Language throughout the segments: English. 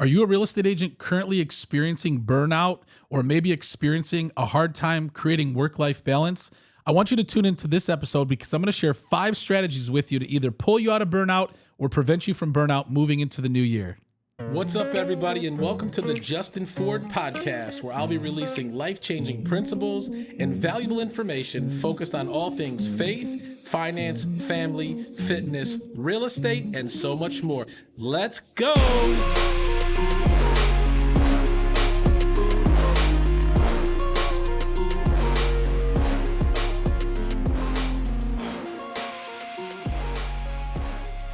Are you a real estate agent currently experiencing burnout or maybe experiencing a hard time creating work-life balance? I want you to tune into this episode because I'm going to share 5 strategies with you to either pull you out of burnout or prevent you from burnout moving into the new year. What's up, everybody, and welcome to the Justin Ford podcast, where I'll be releasing life-changing principles and valuable information focused on all things faith, finance, family, fitness, real estate, and so much more. Let's go!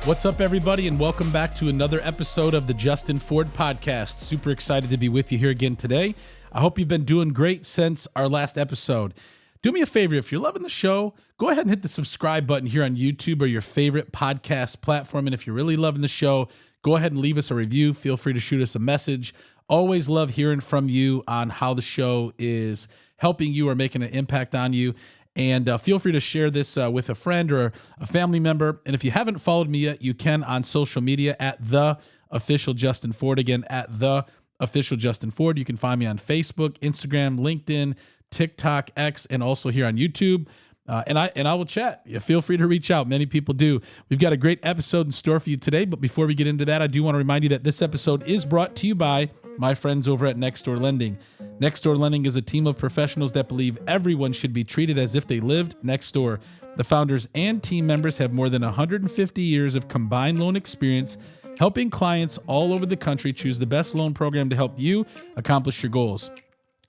What's up, everybody, and welcome back to another episode of the Justin Ford podcast. Super excited to be with you here again today. I hope you've been doing great since our last episode. Do me a favor, if you're loving the show, go ahead and hit the subscribe button here on YouTube or your favorite podcast platform. And if you're really loving the show, go ahead and leave us a review. Feel free to shoot us a message. Always love hearing from you on how the show is helping you or making an impact on you. And feel free to share this with a friend or a family member. And if you haven't followed me yet, you can on social media at The Official Justin Ford. Again, at The Official Justin Ford. You can find me on Facebook, Instagram, LinkedIn, TikTok, X, and also here on YouTube. And I will chat. Feel free to reach out. Many people do. We've got a great episode in store for you today. But before we get into that, I do want to remind you that this episode is brought to you by my friends over at Nextdoor Lending. Nextdoor Lending is a team of professionals that believe everyone should be treated as if they lived next door. The founders and team members have more than 150 years of combined loan experience, helping clients all over the country choose the best loan program to help you accomplish your goals.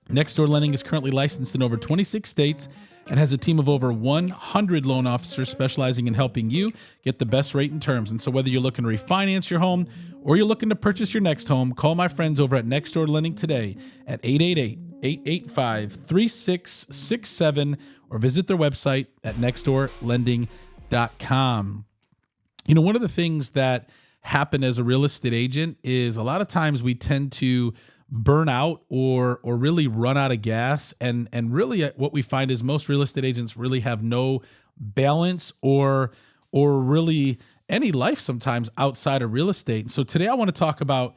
Nextdoor Lending is currently licensed in over 26 states and has a team of over 100 loan officers specializing in helping you get the best rate and terms. And so whether you're looking to refinance your home or you're looking to purchase your next home, call my friends over at Nextdoor Lending today at 888-885-3667 or visit their website at nextdoorlending.com. You know, one of the things that happen as a real estate agent is a lot of times we tend to burn out or really run out of gas. And really what we find is most real estate agents really have no balance or really any life sometimes outside of real estate. And so today I want to talk about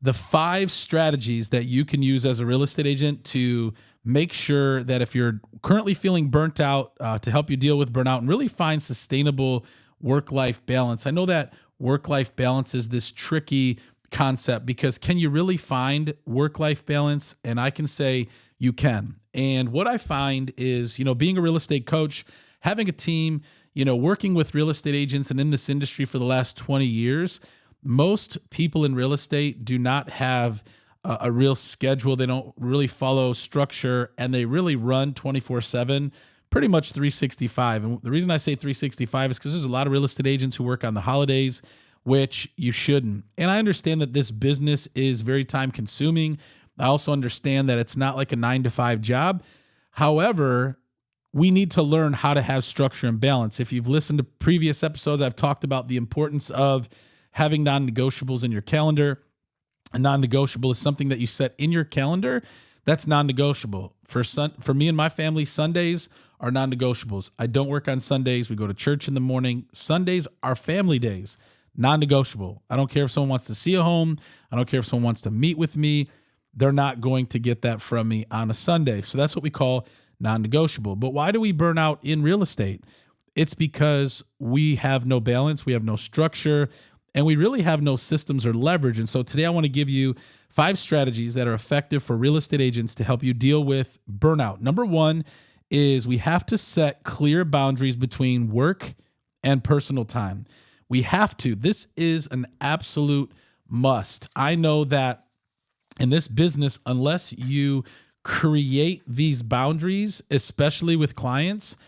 the 5 strategies that you can use as a real estate agent to make sure that if you're currently feeling burnt out, to help you deal with burnout and really find sustainable work-life balance. I know that work-life balance is this tricky concept because can you really find work-life balance? And I can say you can. And what I find is, being a real estate coach, having a team, working with real estate agents and in this industry for the last 20 years, most people in real estate do not have a real schedule. They don't really follow structure and they really run 24/7, pretty much 365. And the reason I say 365 is because there's a lot of real estate agents who work on the holidays, which you shouldn't. And I understand that this business is very time consuming. I also understand that it's not like a 9-to-5 job. However, we need to learn how to have structure and balance. If you've listened to previous episodes, I've talked about the importance of having non-negotiables in your calendar. A non-negotiable is something that you set in your calendar that's non-negotiable. For me and my family, Sundays are non-negotiables. I don't work on Sundays. We go to church in the morning. Sundays are family days. Non-negotiable. I don't care if someone wants to see a home. I don't care if someone wants to meet with me. They're not going to get that from me on a Sunday. So that's what we call non-negotiable. But why do we burn out in real estate? It's because we have no balance, we have no structure, and we really have no systems or leverage. And so today I want to give you 5 strategies that are effective for real estate agents to help you deal with burnout. Number 1 is we have to set clear boundaries between work and personal time. We have to. This is an absolute must. I know that in this business, unless you create these boundaries, especially with clients,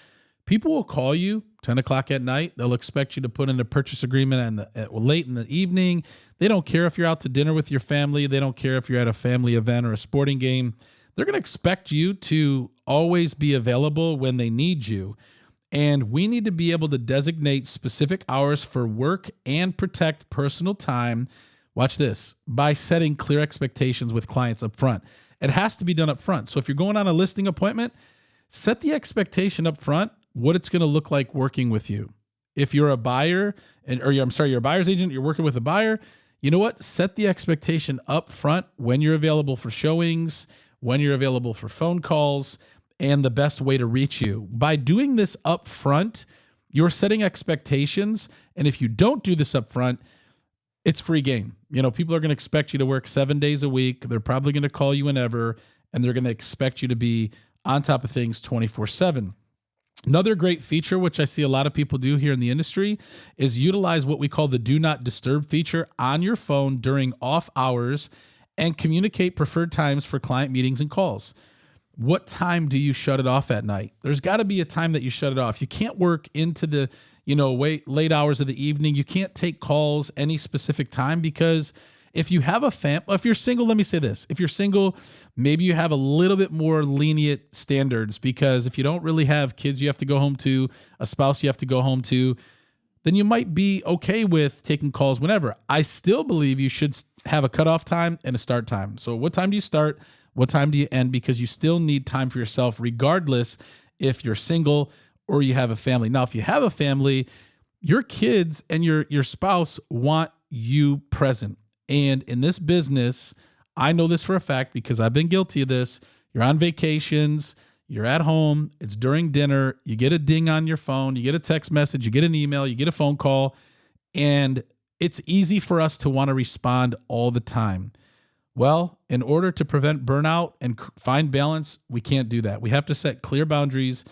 people will call you 10 o'clock at night. They'll expect you to put in a purchase agreement late in the evening. They don't care if you're out to dinner with your family. They don't care if you're at a family event or a sporting game. They're going to expect you to always be available when they need you. And we need to be able to designate specific hours for work and protect personal time. Watch this, by setting clear expectations with clients up front. It has to be done up front. So if you're going on a listing appointment, set the expectation up front, what it's going to look like working with you. If you're a buyer, you're a buyer's agent, you're working with a buyer, you know what? Set the expectation up front when you're available for showings, when you're available for phone calls, and the best way to reach you. By doing this up front, you're setting expectations. And if you don't do this up front, it's free game. People are going to expect you to work 7 days a week. They're probably going to call you whenever, and they're going to expect you to be on top of things 24/7. Another great feature, which I see a lot of people do here in the industry, is utilize what we call the do not disturb feature on your phone during off hours and communicate preferred times for client meetings and calls. What time do you shut it off at night? There's got to be a time that you shut it off. You can't work into the late hours of the evening. You can't take calls any specific time, because if you have if you're single, let me say this. If you're single, maybe you have a little bit more lenient standards, because if you don't really have kids you have to go home to, a spouse you have to go home to, then you might be okay with taking calls whenever. I still believe you should have a cutoff time and a start time. So what time do you start? What time do you end? Because you still need time for yourself, regardless if you're single or you have a family. Now, if you have a family, your kids and your spouse want you present. And in this business, I know this for a fact because I've been guilty of this. You're on vacations, you're at home, it's during dinner, you get a ding on your phone, you get a text message, you get an email, you get a phone call, and it's easy for us to want to respond all the time. Well, in order to prevent burnout and find balance, we can't do that. We have to set clear boundaries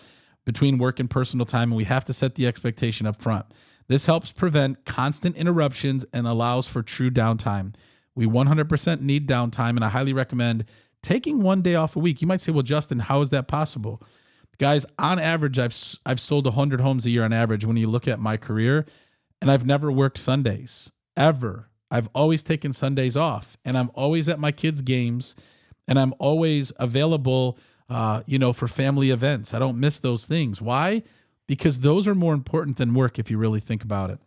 between work and personal time, and we have to set the expectation up front. This helps prevent constant interruptions and allows for true downtime. We 100% need downtime, and I highly recommend taking one day off a week. You might say, well, Justin, how is that possible? Guys, on average, I've sold 100 homes a year on average when you look at my career, and I've never worked Sundays, ever. I've always taken Sundays off, and I'm always at my kids' games, and I'm always available, for family events. I don't miss those things. Why? Because those are more important than work if you really think about it.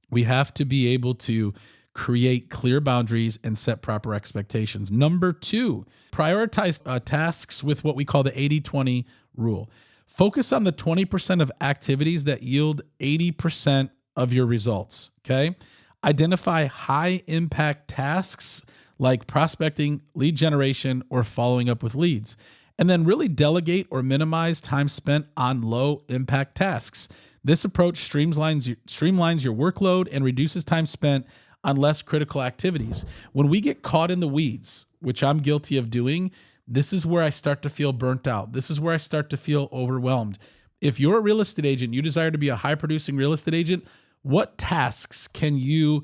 We have to be able to create clear boundaries and set proper expectations. Number 2, prioritize tasks with what we call the 80-20 rule. Focus on the 20% of activities that yield 80% of your results, okay? Identify high-impact tasks like prospecting, lead generation, or following up with leads. And then really delegate or minimize time spent on low-impact tasks. This approach streamlines your workload and reduces time spent on less critical activities. When we get caught in the weeds, which I'm guilty of doing, this is where I start to feel burnt out. This is where I start to feel overwhelmed. If you're a real estate agent, you desire to be a high-producing real estate agent, what tasks can you,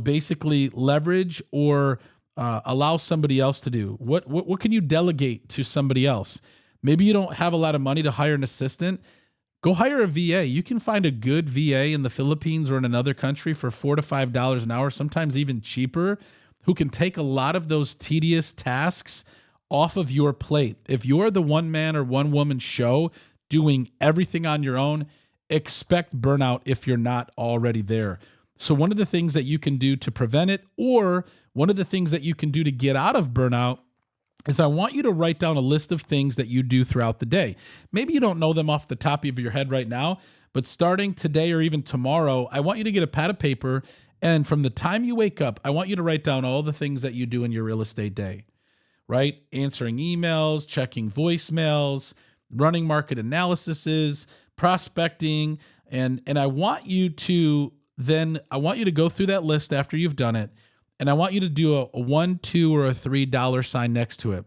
basically leverage or allow somebody else to do? What can you delegate to somebody else? Maybe you don't have a lot of money to hire an assistant. Go hire a VA. You can find a good VA in the Philippines or in another country for $4 to $5 an hour, sometimes even cheaper, who can take a lot of those tedious tasks off of your plate. If you're the one man or one woman show doing everything on your own, expect burnout if you're not already there. So one of the things that you can do to prevent it, or one of the things that you can do to get out of burnout, is I want you to write down a list of things that you do throughout the day. Maybe you don't know them off the top of your head right now, but starting today or even tomorrow, I want you to get a pad of paper, and from the time you wake up, I want you to write down all the things that you do in your real estate day, right? Answering emails, checking voicemails, running market analyses, prospecting, and I want you to go through that list after you've done it, and I want you to do a $1, $2, or a $3 sign next to it.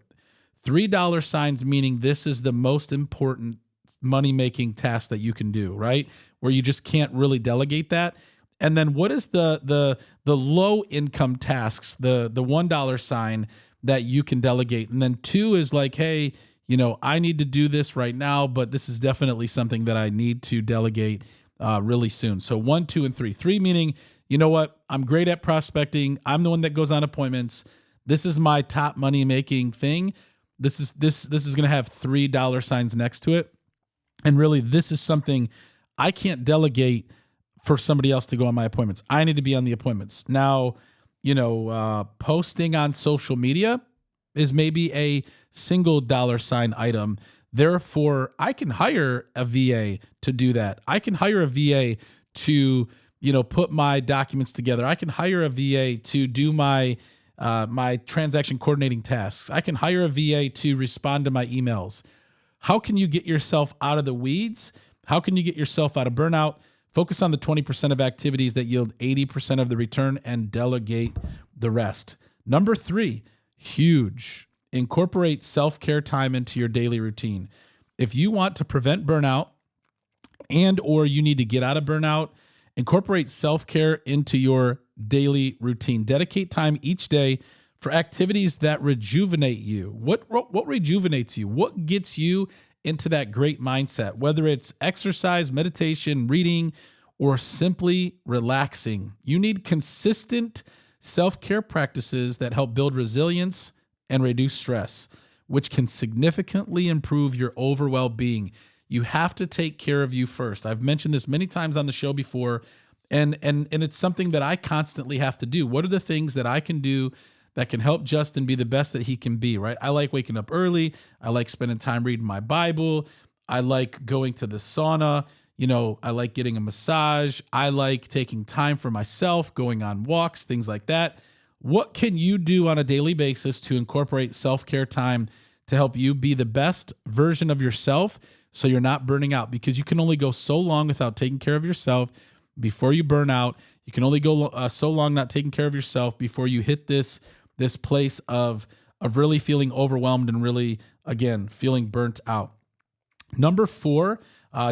$3 signs meaning this is the most important money-making task that you can do, right? Where you just can't really delegate that. And then what is the low-income tasks, the $1 sign that you can delegate? And then 2 is like, hey, I need to do this right now, but this is definitely something that I need to delegate really soon. So 1, 2, and 3. 3 meaning, you know what? I'm great at prospecting. I'm the one that goes on appointments. This is my top money making thing. This is going to have $3 signs next to it. And really, this is something I can't delegate for somebody else to go on my appointments. I need to be on the appointments. Now, posting on social media is maybe a single dollar sign item. Therefore, I can hire a VA to do that. I can hire a VA to put my documents together. I can hire a VA to do my transaction coordinating tasks. I can hire a VA to respond to my emails. How can you get yourself out of the weeds? How can you get yourself out of burnout? Focus on the 20% of activities that yield 80% of the return and delegate the rest. Number 3, huge, incorporate self-care time into your daily routine. If you want to prevent burnout and or you need to get out of burnout, incorporate self-care into your daily routine. Dedicate time each day for activities that rejuvenate you. What rejuvenates you? What gets you into that great mindset? Whether it's exercise, meditation, reading, or simply relaxing. You need consistent self-care practices that help build resilience and reduce stress, which can significantly improve your overall well-being. You have to take care of you first. I've mentioned this many times on the show before, and it's something that I constantly have to do. What are the things that I can do that can help Justin be the best that he can be, right? I like waking up early. I like spending time reading my Bible. I like going to the sauna. I like getting a massage. I like taking time for myself, going on walks, things like that. What can you do on a daily basis to incorporate self-care time to help you be the best version of yourself so you're not burning out? Because you can only go so long without taking care of yourself before you burn out. You can only go so long not taking care of yourself before you hit this place of really feeling overwhelmed and really, again, feeling burnt out. Number 4,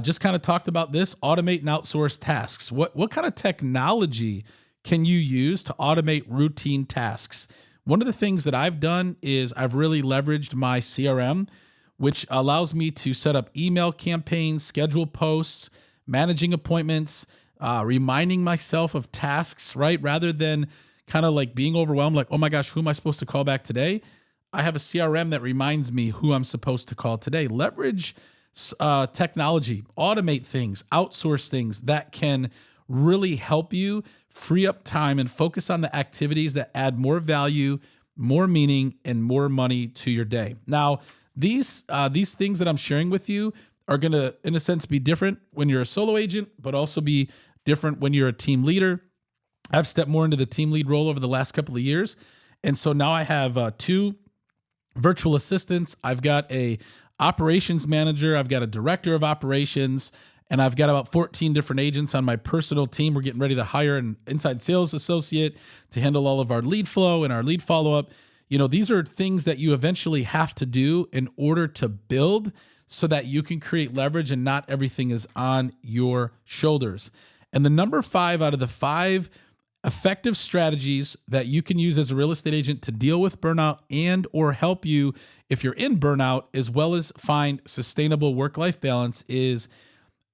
just kind of talked about this, automate and outsource tasks. What kind of technology can you use to automate routine tasks? One of the things that I've done is I've really leveraged my CRM, which allows me to set up email campaigns, schedule posts, managing appointments, reminding myself of tasks, right? Rather than kind of like being overwhelmed, like, oh my gosh, who am I supposed to call back today? I have a CRM that reminds me who I'm supposed to call today. Leverage technology, automate things, outsource things that can really help you free up time and focus on the activities that add more value, more meaning, and more money to your day. Now, these things that I'm sharing with you are going to, in a sense, be different when you're a solo agent, but also be different when you're a team leader. I've stepped more into the team lead role over the last couple of years. And so now I have 2 virtual assistants. I've got a operations manager. I've got a director of operations, and I've got about 14 different agents on my personal team. We're getting ready to hire an inside sales associate to handle all of our lead flow and our lead follow-up. These are things that you eventually have to do in order to build so that you can create leverage and not everything is on your shoulders. And the number 5 out of the 5 effective strategies that you can use as a real estate agent to deal with burnout and or help you if you're in burnout, as well as find sustainable work-life balance, is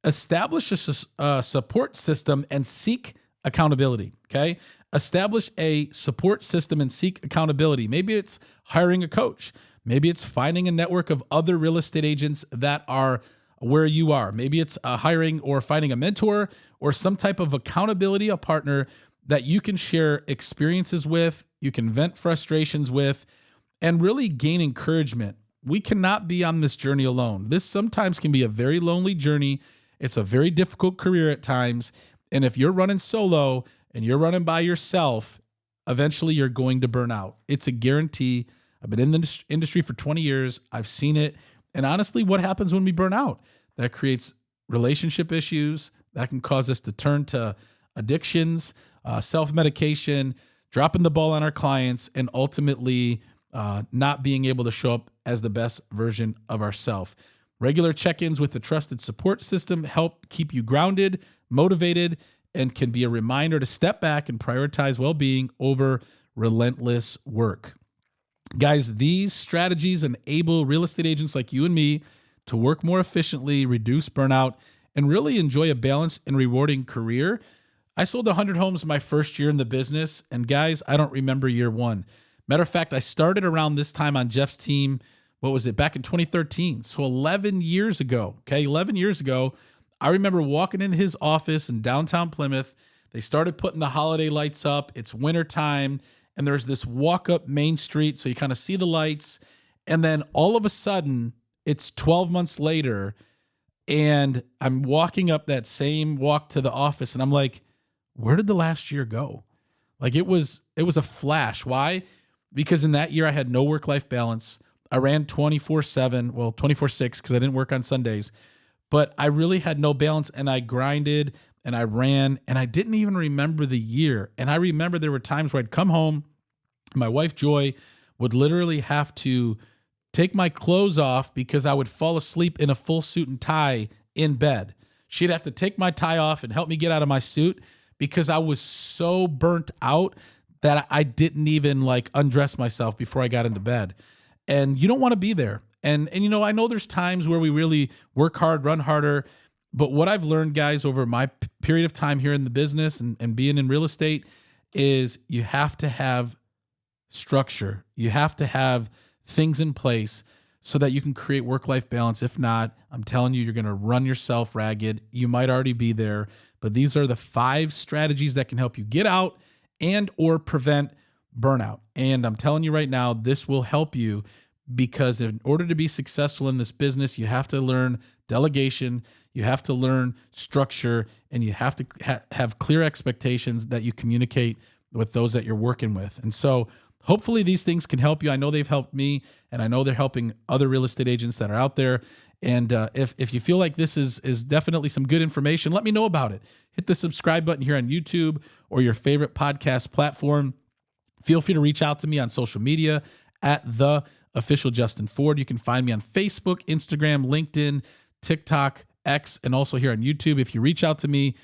establish a support system and seek accountability, okay? Establish a support system and seek accountability. Maybe it's hiring a coach. Maybe it's finding a network of other real estate agents that are where you are. Maybe it's hiring or finding a mentor or some type of accountability, a partner that you can share experiences with, you can vent frustrations with, and really gain encouragement. We cannot be on this journey alone. This sometimes can be a very lonely journey. It's a very difficult career at times. And if you're running solo and you're running by yourself, eventually you're going to burn out. It's a guarantee. I've been in the industry for 20 years. I've seen it. And honestly, what happens when we burn out? That creates relationship issues. That can cause us to turn to addictions, self-medication, dropping the ball on our clients, and ultimately not being able to show up as the best version of ourselves. Regular check-ins with a trusted support system help keep you grounded, motivated, and can be a reminder to step back and prioritize well-being over relentless work. Guys, these strategies enable real estate agents like you and me to work more efficiently, reduce burnout, and really enjoy a balanced and rewarding career. I sold 100 homes my first year in the business, and guys, I don't remember year 1. Matter of fact, I started around this time on Jeff's team, back in 2013. So 11 years ago, okay? 11 years ago, I remember walking into his office in downtown Plymouth. They started putting the holiday lights up. It's wintertime, and there's this walk up Main Street, so you kind of see the lights. And then all of a sudden, it's 12 months later, and I'm walking up that same walk to the office, and I'm like, where did the last year go? Like it was a flash. Why? Because in that year I had no work-life balance. I ran 24/7, well, 24/6 because I didn't work on Sundays, but I really had no balance, and I grinded and I ran, and I didn't even remember the year. And I remember there were times where I'd come home, my wife Joy would literally have to take my clothes off because I would fall asleep in a full suit and tie in bed. She'd have to take my tie off and help me get out of my suit because I was so burnt out that I didn't even like undress myself before I got into bed. And you don't want to be there. And you know, I know there's times where we really work hard, run harder, but what I've learned, guys, over my period of time here in the business and being in real estate is you have to have structure. You have to have things in place so that you can create work-life balance. If not, I'm telling you, you're going to run yourself ragged. You might already be there, but these are the 5 strategies that can help you get out and or prevent burnout. And I'm telling you right now, this will help you because in order to be successful in this business, you have to learn delegation, you have to learn structure, and you have to have clear expectations that you communicate with those that you're working with. And so hopefully these things can help you. I know they've helped me, and I know they're helping other real estate agents that are out there. And if you feel like this is definitely some good information, let me know about it. Hit the subscribe button here on YouTube or your favorite podcast platform. Feel free to reach out to me on social media at The Official Justin Ford. You can find me on Facebook, Instagram, LinkedIn, TikTok, X, and also here on YouTube. If you reach out to me,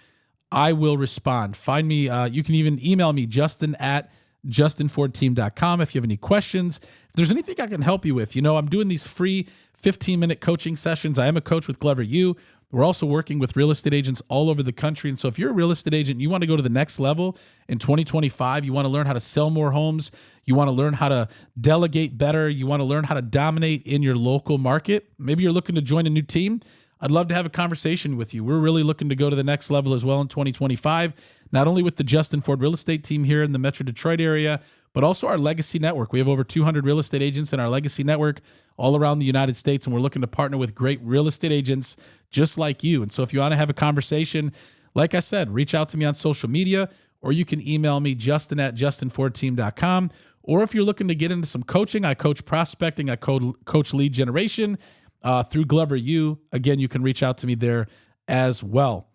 I will respond. Find me. You can even email me, justin@justinfordteam.com if you have any questions. If there's anything I can help you with, you know, I'm doing these free 15-minute coaching sessions. I am a coach with Clever U. We're also working with real estate agents all over the country. And so if you're a real estate agent, you want to go to the next level in 2025, you want to learn how to sell more homes, you want to learn how to delegate better, you want to learn how to dominate in your local market, maybe you're looking to join a new team, I'd love to have a conversation with you. We're really looking to go to the next level as well in 2025, not only with the Justin Ford real estate team here in the Metro Detroit area, but also our legacy network. We have over 200 real estate agents in our legacy network all around the United States, and we're looking to partner with great real estate agents just like you. And so if you want to have a conversation, like I said, reach out to me on social media, or you can email me, justin@justinfordteam.com. Or if you're looking to get into some coaching, I coach prospecting, I coach lead generation through Glover U. Again, you can reach out to me there as well.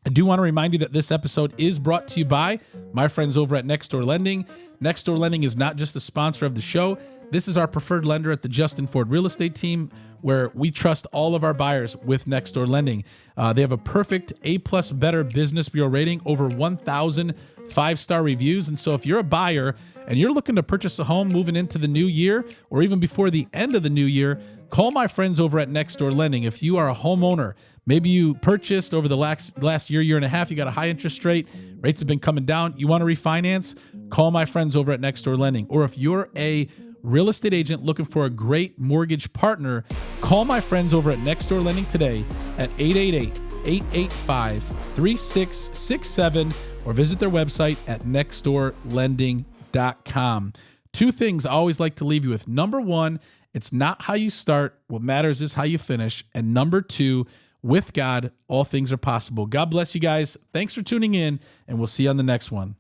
I do want to remind you that this episode is brought to you by my friends over at Nextdoor Lending. Nextdoor Lending is not just a sponsor of the show. This is our preferred lender at the Justin Ford real estate team, where we trust all of our buyers with Nextdoor Lending. They have a perfect A+ better business bureau rating, over 1,000 5-star reviews. And so if you're a buyer and you're looking to purchase a home moving into the new year, or even before the end of the new year, call my friends over at Nextdoor Lending. If you are a homeowner, maybe you purchased over the last year and a half, you got a high interest rate, rates have been coming down, you want to refinance, call my friends over at Nextdoor Lending. Or if you're a real estate agent looking for a great mortgage partner, call my friends over at Nextdoor Lending today at 888-885-3667, or visit their website at nextdoorlending.com. 2 things I always like to leave you with. Number 1, it's not how you start. What matters is how you finish. And number 2, with God, all things are possible. God bless you guys. Thanks for tuning in, and we'll see you on the next one.